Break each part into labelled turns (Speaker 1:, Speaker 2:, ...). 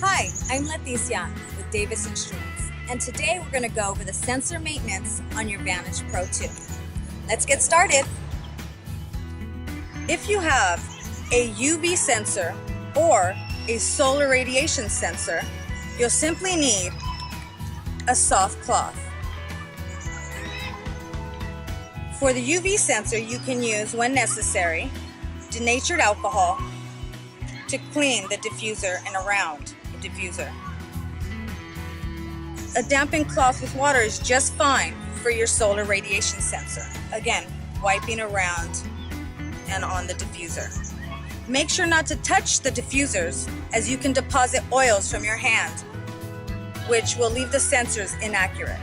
Speaker 1: Hi, I'm Leticia with Davis Instruments, and today we're going to go over the sensor maintenance on your Vantage Pro2. Let's get started. If you have a UV sensor or a solar radiation sensor, you'll simply need a soft cloth. For the UV sensor, you can use, when necessary, denatured alcohol to clean the diffuser and around the diffuser. A dampened cloth with water is just fine for your solar radiation sensor. Again, wiping around and on the diffuser. Make sure not to touch the diffusers, as you can deposit oils from your hand, which will leave the sensors inaccurate.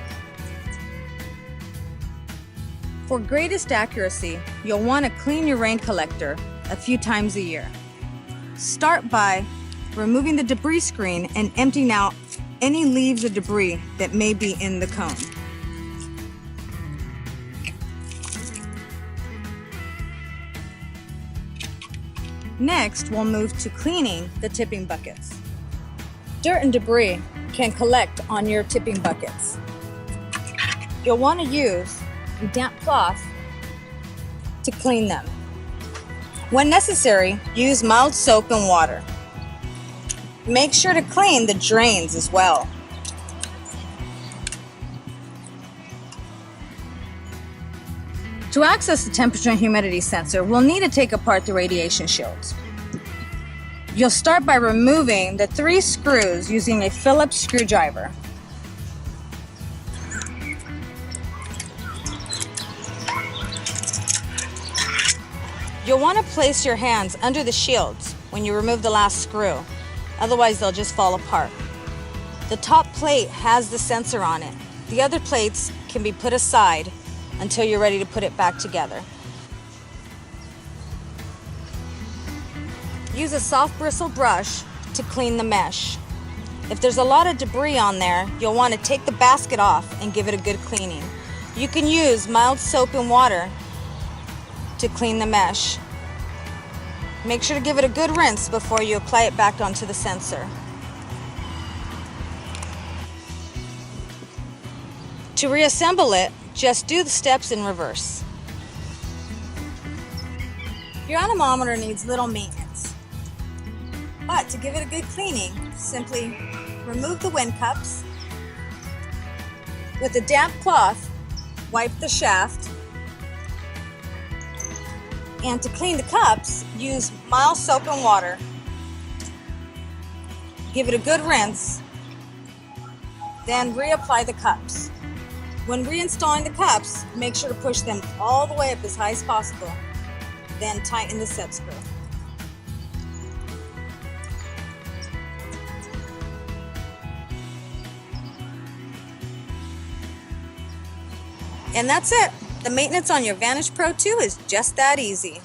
Speaker 1: For greatest accuracy, you'll want to clean your rain collector a few times a year. Start by removing the debris screen and emptying out any leaves or debris that may be in the cone. Next, we'll move to cleaning the tipping buckets. Dirt and debris can collect on your tipping buckets. You'll want to use a damp cloth to clean them. When necessary, use mild soap and water. Make sure to clean the drains as well. To access the temperature and humidity sensor, we'll need to take apart the radiation shields. You'll start by removing the 3 screws using a Phillips screwdriver. You'll want to place your hands under the shields when you remove the last screw, otherwise they'll just fall apart. The top plate has the sensor on it. The other plates can be put aside until you're ready to put it back together. Use a soft-bristled brush to clean the mesh. If there's a lot of debris on there, you'll want to take the basket off and give it a good cleaning. You can use mild soap and water to clean the mesh. Make sure to give it a good rinse before you apply it back onto the sensor. To reassemble it, just do the steps in reverse. Your anemometer needs little maintenance, but to give it a good cleaning, simply remove the wind cups. With a damp cloth, wipe the shaft. And to clean the cups, use mild soap and water. Give it a good rinse, then reapply the cups. When reinstalling the cups, make sure to push them all the way up as high as possible, then tighten the set screw. And that's it. The maintenance on your Vantage Pro2 is just that easy.